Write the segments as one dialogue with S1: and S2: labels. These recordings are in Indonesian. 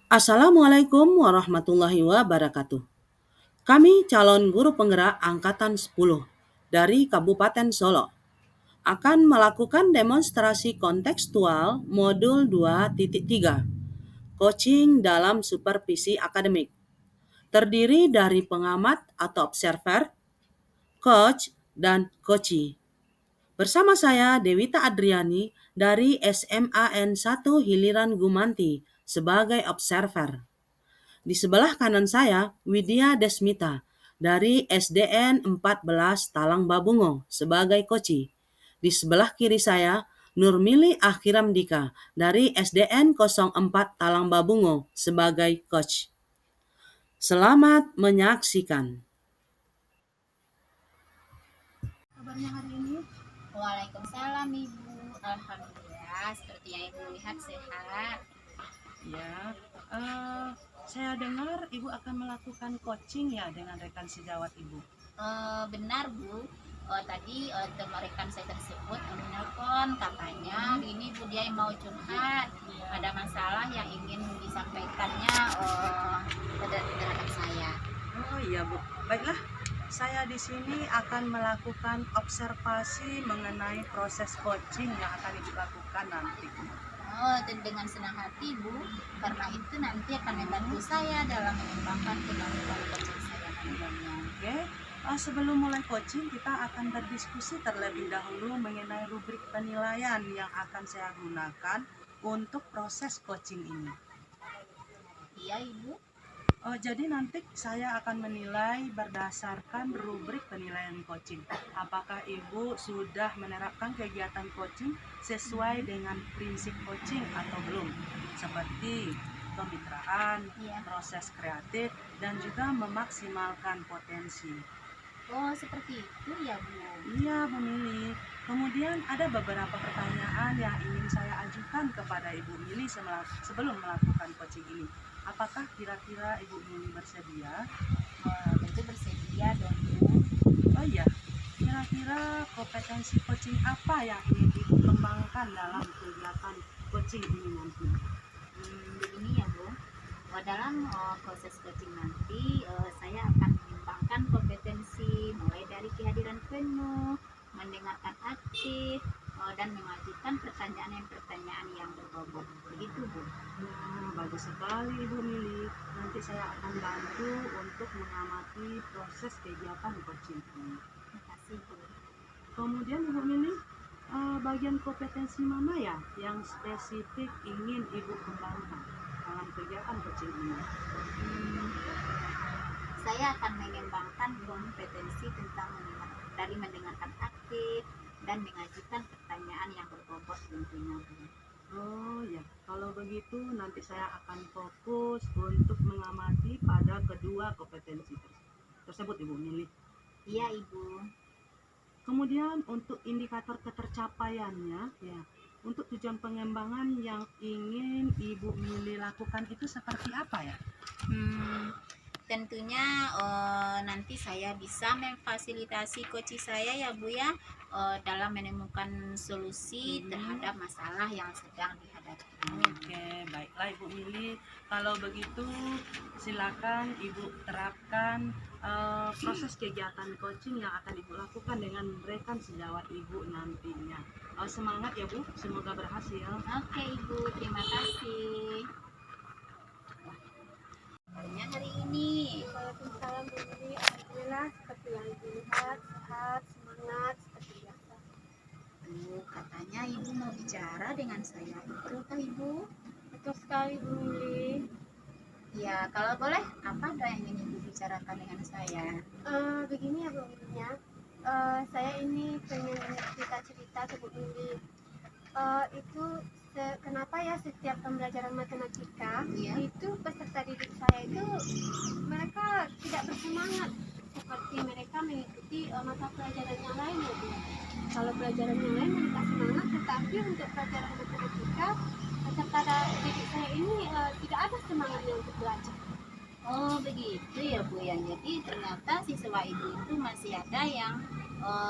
S1: Assalamualaikum warahmatullahi wabarakatuh. Kami calon guru penggerak Angkatan 10 dari Kabupaten Solo akan melakukan demonstrasi kontekstual modul 2.3, coaching dalam supervisi akademik. Terdiri dari pengamat atau observer, coach, dan coachee. Bersama saya Dewita Adriani dari SMAN 1 Hiliran Gumanti sebagai observer. Di sebelah kanan saya, Widya Desmita dari SDN 14 Talang Babungo sebagai koci. Di sebelah kiri saya, Nurmili Akhiram Dika dari SDN 04 Talang Babungo sebagai coach. Selamat menyaksikan. Kabarnya hari ini?
S2: Waalaikumsalam Ibu. Alhamdulillah, seperti yang Ibu lihat sehat.
S1: Ya, saya dengar Ibu akan melakukan coaching ya dengan rekan sejawat Ibu.
S2: Benar Bu. Tadi teman rekan saya tersebut menelpon, katanya ini Bu dia yang mau curhat, ada masalah yang ingin disampaikannya terhadap saya.
S1: Oh iya Bu, baiklah. Saya di sini akan melakukan observasi mengenai proses coaching yang akan Ibu lakukan nanti.
S2: Dan dengan senang hati Bu, karena itu nanti akan membantu saya dalam mengembangkan kemampuan coaching saya nantinya.
S1: Oke, sebelum mulai coaching kita akan berdiskusi terlebih dahulu mengenai rubrik penilaian yang akan saya gunakan untuk proses coaching ini.
S2: Iya Ibu.
S1: Jadi nanti saya akan menilai berdasarkan rubrik penilaian coaching. Apakah Ibu sudah menerapkan kegiatan coaching sesuai dengan prinsip coaching atau belum? Seperti kemitraan, proses kreatif, dan juga memaksimalkan potensi.
S2: Oh, seperti itu ya Bu.
S1: Iya Bu Mili. Kemudian ada beberapa pertanyaan yang ingin saya ajukan kepada Ibu Mili sebelum melakukan coaching ini. Apakah kira-kira Ibu Mili bersedia?
S2: Tentu bersedia dong Bu.
S1: Oh iya, kira-kira kompetensi coaching apa yang ingin Ibu kembangkan dalam kegiatan coaching ini nanti?
S2: Begini ya Bu, dalam proses coaching nanti saya akan mengembangkan kompetensi mulai dari kehadiran penuh, mendengarkan aktif, dan mengajukan pertanyaan yang berbobot. Begitu Bu.
S1: Bagus sekali Ibu Mili. Nanti saya akan bantu untuk mengamati proses kegiatan coaching ini.
S2: Terima kasih Bu.
S1: Kemudian Ibu Mili, bagian kompetensi mana ya yang spesifik ingin Ibu kembangkan dalam kegiatan coaching ini?
S2: Saya akan mengembangkan kompetensi tentang mendengarkan aktif dan mengajukan pertanyaan yang berbobot tentunya Bu.
S1: Oh ya, kalau begitu nanti saya akan fokus untuk mengamati pada kedua kompetensi tersebut Ibu Mili.
S2: Iya Ibu.
S1: Kemudian untuk indikator ketercapaiannya ya, untuk tujuan pengembangan yang ingin Ibu Mili lakukan itu seperti apa ya?
S2: Tentunya nanti saya bisa memfasilitasi coach saya ya Bu ya, dalam menemukan solusi terhadap masalah yang sedang dihadapi.
S1: Oke, baiklah Ibu Mili. Kalau begitu silakan Ibu terapkan proses kegiatan coaching yang akan Ibu lakukan dengan rekan sejawat Ibu nantinya. Semangat ya Bu, semoga berhasil.
S2: Oke Ibu, terima kasih. Hari ini.
S3: Waalaikumsalam Bu Mili. Alhamdulillah seperti yang Ibu lihat, sehat, semangat seperti biasa.
S2: Katanya Ibu mau bicara dengan saya, betulkah Ibu?
S3: Betul sekali Bu Mili.
S2: Ya, kalau boleh, apa yang ingin Ibu bicarakan dengan saya?
S3: Begini ya Bu Mili ya. Saya ini pengen cerita ke Bu Mili. Itu kenapa ya setiap pembelajaran matematika itu peserta didik saya itu mereka tidak bersemangat seperti mereka mengikuti mata pelajaran yang lain ya Bu. Kalau pelajaran yang lain mereka semangat, tetapi untuk pelajaran matematika peserta didik saya ini tidak ada semangatnya untuk belajar.
S2: Oh begitu ya Bu ya. Jadi ternyata siswa Ibu itu masih ada yang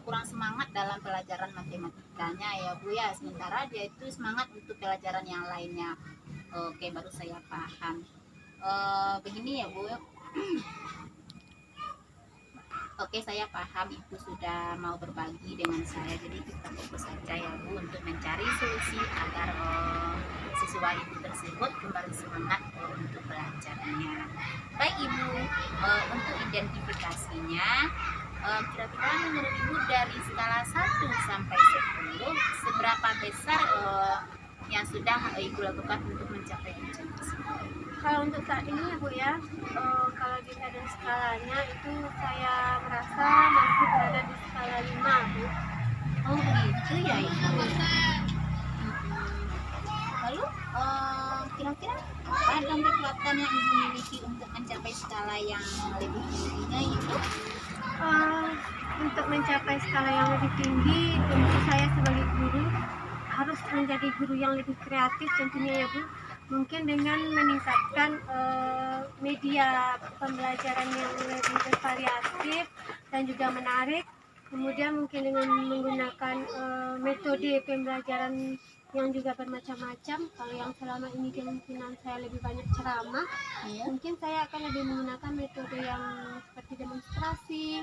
S2: kurang semangat dalam pelajaran matematikanya ya Bu ya. Sementara dia itu semangat untuk pelajaran yang lainnya. Oke, baru saya paham. begini ya Bu. Oke, saya paham Ibu sudah mau berbagi dengan saya, jadi kita fokus saja ya Bu untuk mencari solusi agar siswa Ibu tersebut kembali semangat untuk belajarnya. Baik Ibu, untuk identifikasinya, kira-kira menurut Ibu dari skala 1 sampai 10, seberapa besar yang sudah Ibu lakukan untuk mencapai tujuan tersebut?
S3: Kalau untuk saat ini ya Bu ya, kalau dilihat dari skalanya itu saya merasa masih berada di skala 5 Bu.
S2: Oh begitu ya Ibu. Lalu kira-kira apa dong kekuatan yang Ibu miliki untuk mencapai skala yang lebih tingginya Ibu?
S3: Untuk mencapai skala yang lebih tinggi, tentu saya sebagai guru harus menjadi guru yang lebih kreatif tentunya ya Bu. Mungkin dengan meningkatkan media pembelajaran yang lebih bervariatif dan juga menarik. Kemudian mungkin dengan menggunakan metode pembelajaran yang juga bermacam-macam. Kalau yang selama ini kemungkinan saya lebih banyak ceramah, mungkin saya akan lebih menggunakan metode yang seperti demonstrasi,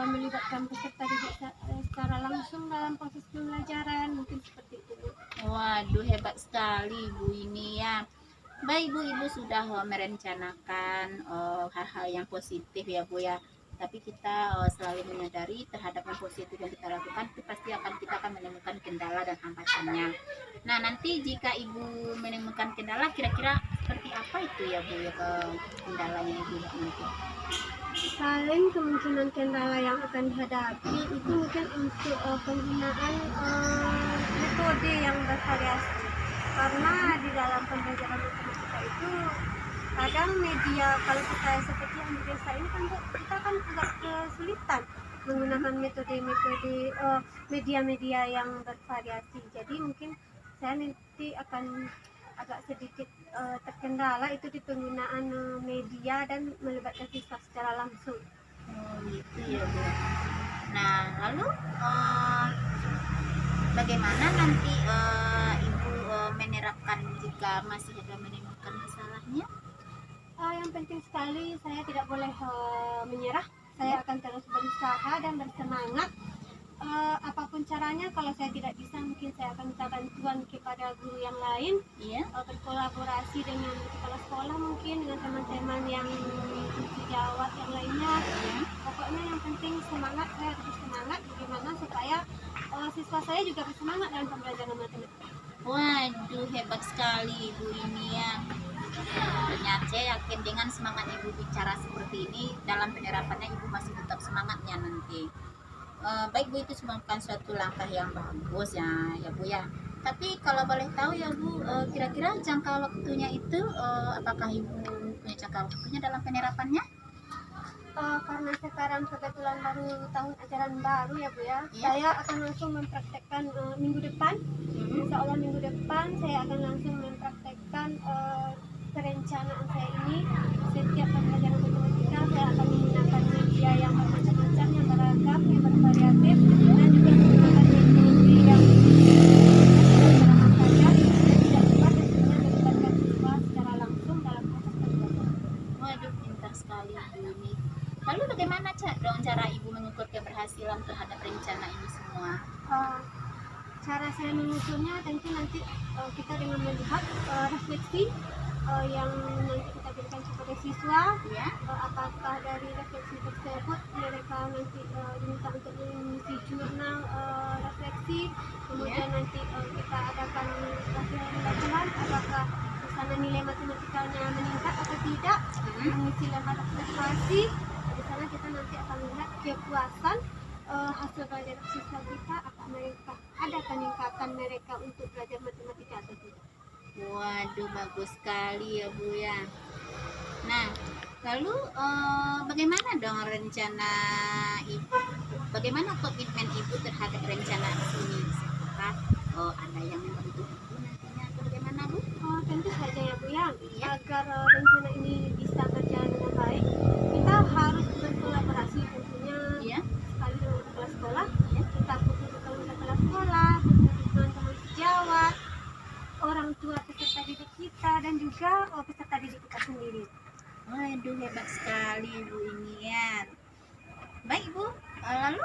S3: melibatkan peserta didik secara langsung dalam proses pembelajaran, mungkin seperti itu.
S2: Waduh, hebat sekali Bu ini ya. Baik Bu, Ibu sudah merencanakan hal-hal yang positif ya Bu ya. Tapi kita selalu menyadari terhadap yang positif yang kita lakukan itu pasti kita akan menemukan kendala dan hambatannya. Nah, nanti jika Ibu menemukan kendala, kira-kira seperti apa itu ya Bu ya, kendalanya Ibu nanti?
S3: Paling kemungkinan kendala yang akan dihadapi itu mungkin untuk penggunaan metode yang bervariasi, karena di dalam pembelajaran matematika itu kadang media, kalau kita seperti yang biasa ini kan kita kan agak kesulitan menggunakan metode-metode media-media yang bervariasi. Jadi mungkin saya nanti akan agak sedikit terkendala itu di penggunaan media dan melibatkan siswa secara langsung.
S2: Oh gitu ya Bu. Nah lalu bagaimana nanti Ibu menerapkan jika masih ada menemukan masalahnya?
S3: Yang penting sekali saya tidak boleh menyerah. Saya akan terus berusaha dan bersemangat. Apapun caranya, kalau saya tidak bisa mungkin saya akan minta bantuan kepada guru yang lain, berkolaborasi dengan kepala sekolah, mungkin dengan teman-teman yang sejawat yang lainnya. Pokoknya yang penting semangat, saya harus semangat bagaimana supaya siswa saya juga bersemangat dalam pembelajaran matematika.
S2: Waduh, hebat sekali Ibu ini ya. Ternyata saya yakin dengan semangat Ibu bicara seperti ini, dalam penerapannya Ibu masih tetap semangatnya nanti. Baik Bu, itu merupakan suatu langkah yang bagus ya Bu ya. Tapi kalau boleh tahu ya Bu, kira-kira jangka waktunya itu apakah Ibu punya jangka waktunya dalam penerapannya?
S3: Karena sekarang kebetulan baru tahun ajaran baru ya Bu ya, saya akan langsung mempraktekkan minggu depan. Insya Allah minggu depan saya akan langsung mempraktekkan perencanaan saya ini. Setiap pembelajaran matematika saya akan menggunakan media yang bermacam-macam, yang beragam, yang bervariatif, dan juga menggunakan metode yang ceramah saja, dan tidak lupa tentunya melibatkan siswa secara langsung dalam proses pembelajaran.
S2: Waduh, pintar sekali Bu ini. Lalu bagaimana cara Ibu mengukur keberhasilan terhadap rencana ini semua?
S3: Cara saya mengukurnya tentu nanti kita dengan melihat refleksi yang nanti kita berikan kepada siswa, apakah dari refleksi tersebut mereka nanti diminta untuk mengisi jurnal refleksi, kemudian nanti kita adakan latihan-latihan apakah di sana nilai matematikanya meningkat atau tidak, mengisi lembar observasi. Di sana kita nanti akan melihat kepuasan hasil belajar siswa kita, apakah mereka ada peningkatan mereka untuk belajar matematika atau tidak.
S2: Waduh, bagus sekali ya Bu ya. Nah, lalu bagaimana dong rencana Ibu? Bagaimana komitmen Ibu terhadap rencana ini? Apakah ada yang membantu Ibu nantinya atau bagaimana Bu?
S3: Tentu saja ya Bu ya, agar rencana ini bisa berjalan dengan baik, kita harus berkolaborasi tentunya sekali dengan kepala sekolah, kita butuh dukungan kepala sekolah, butuh teman-teman sejawat, orang tua peserta didik kita, dan juga peserta didik kita sendiri.
S2: Waduh, hebat sekali Ibu ini ya. Baik Ibu, lalu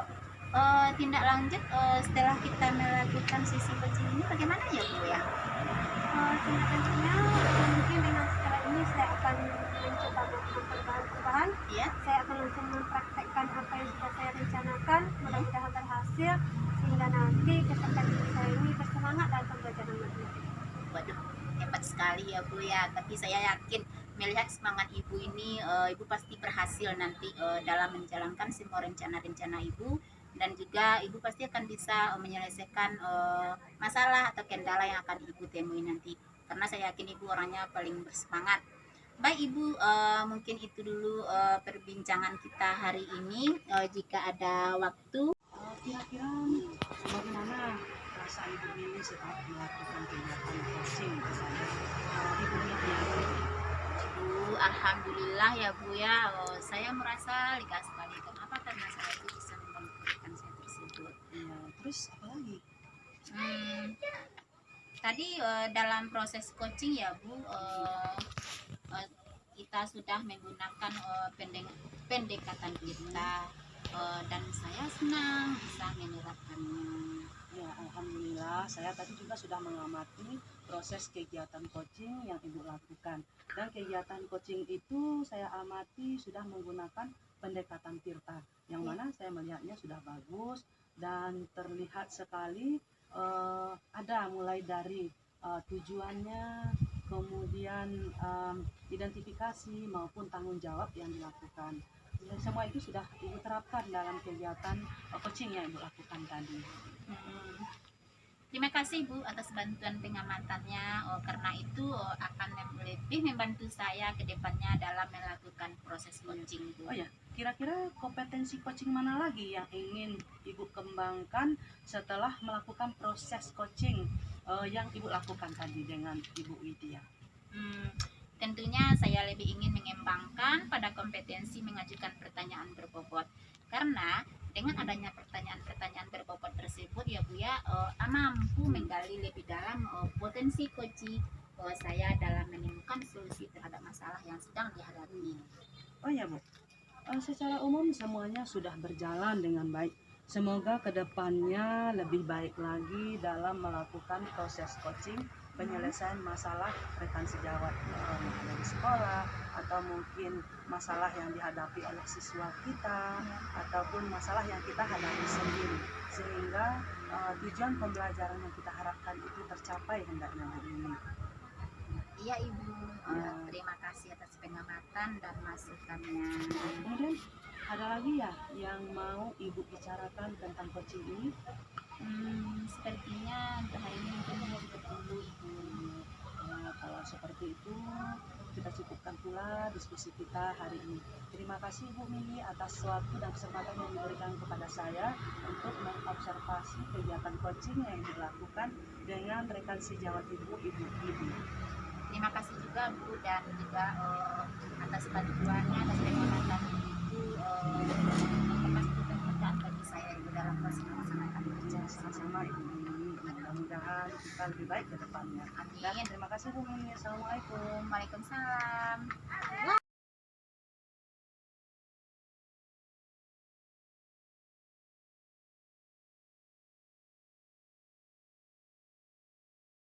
S2: tindak lanjut setelah kita melakukan sesi coaching ini bagaimana ya Bu ya?
S3: Tindak lanjutnya mungkin dengan setelah ini saya akan mencoba melakukan perubahan-perubahan.
S2: Ya.
S3: Saya akan langsung mempraktekkan apa yang sudah saya rencanakan, mudah-mudahan berhasil sehingga nanti peserta didik saya ini bersemangat dalam pembelajaran matematika.
S2: Waduh, hebat sekali ya Bu ya. Tapi saya yakin melihat semangat Ibu ini, Ibu pasti berhasil nanti dalam menjalankan semua rencana-rencana Ibu, dan juga Ibu pasti akan bisa menyelesaikan masalah atau kendala yang akan Ibu temui nanti. Karena saya yakin Ibu orangnya paling bersemangat. Baik Ibu, mungkin itu dulu perbincangan kita hari ini. Jika ada waktu,
S1: Kira-kira bagaimana perasaan Ibu Mili setelah melakukan kegiatan coaching misalnya? Ibu Mili,
S2: alhamdulillah ya Bu ya, saya merasa lega sekali. Kenapa? Karena saya itu bisa membantu rekan saya tersebut.
S1: ya, terus apa lagi?
S2: Tadi dalam proses coaching ya Bu, kita sudah menggunakan pendekatan kita, dan saya senang bisa menerapkannya.
S1: Ya, alhamdulillah saya tadi juga sudah mengamati proses kegiatan coaching yang Ibu lakukan. Dan kegiatan coaching itu saya amati sudah menggunakan pendekatan Tirta, yang mana saya melihatnya sudah bagus dan terlihat sekali ada mulai dari tujuannya, kemudian identifikasi maupun tanggung jawab yang dilakukan. Ya, semua itu sudah Ibu terapkan dalam kegiatan coaching yang Ibu lakukan tadi.
S2: Terima kasih Bu atas bantuan pengamatannya. Karena itu akan lebih membantu saya ke depannya dalam melakukan proses coaching Bu.
S1: Oh ya, kira-kira kompetensi coaching mana lagi yang ingin Ibu kembangkan setelah melakukan proses coaching yang Ibu lakukan tadi dengan Ibu Widya?
S2: Tentunya saya lebih ingin mengembangkan pada kompetensi mengajukan pertanyaan berbobot. Karena dengan adanya pertanyaan-pertanyaan berbobot tersebut ya Bu ya, mampu menggali lebih dalam potensi coaching saya dalam menemukan solusi terhadap masalah yang sedang dihadapi.
S1: Oh ya Bu, secara umum semuanya sudah berjalan dengan baik. Semoga kedepannya lebih baik lagi dalam melakukan proses coaching penyelesaian masalah rekan sejawat yang ada di sekolah, atau mungkin masalah yang dihadapi oleh siswa kita, ataupun masalah yang kita hadapi sendiri, sehingga tujuan pembelajaran yang kita harapkan itu tercapai hendaknya ini.
S2: Iya Ibu, terima kasih atas pengamatan dan masukannya.
S1: Kemudian ada lagi ya yang mau Ibu bicarakan tentang coaching ini?
S2: Sepertinya untuk hari ini mungkin cukup dulu Ibu.
S1: Kalau seperti itu kita cukupkan pula diskusi kita hari ini. Terima kasih Bu Mili atas waktu dan kesempatan yang diberikan kepada saya untuk mengobservasi kegiatan coaching yang dilakukan dengan rekan sejawat Ibu Ibu.
S2: Terima kasih juga Bu, dan juga atas bantuannya, atas pengamatan Ibu, pasti bermanfaat bagi saya Ibu dalam proses melaksanakan kerja.
S1: Sama-sama Ibu Mili, mudah-mudahan kita lebih baik ke depannya.
S2: Amin.
S1: Dan terima kasih Bu Mili. Assalamualaikum.
S2: Waalaikumsalam.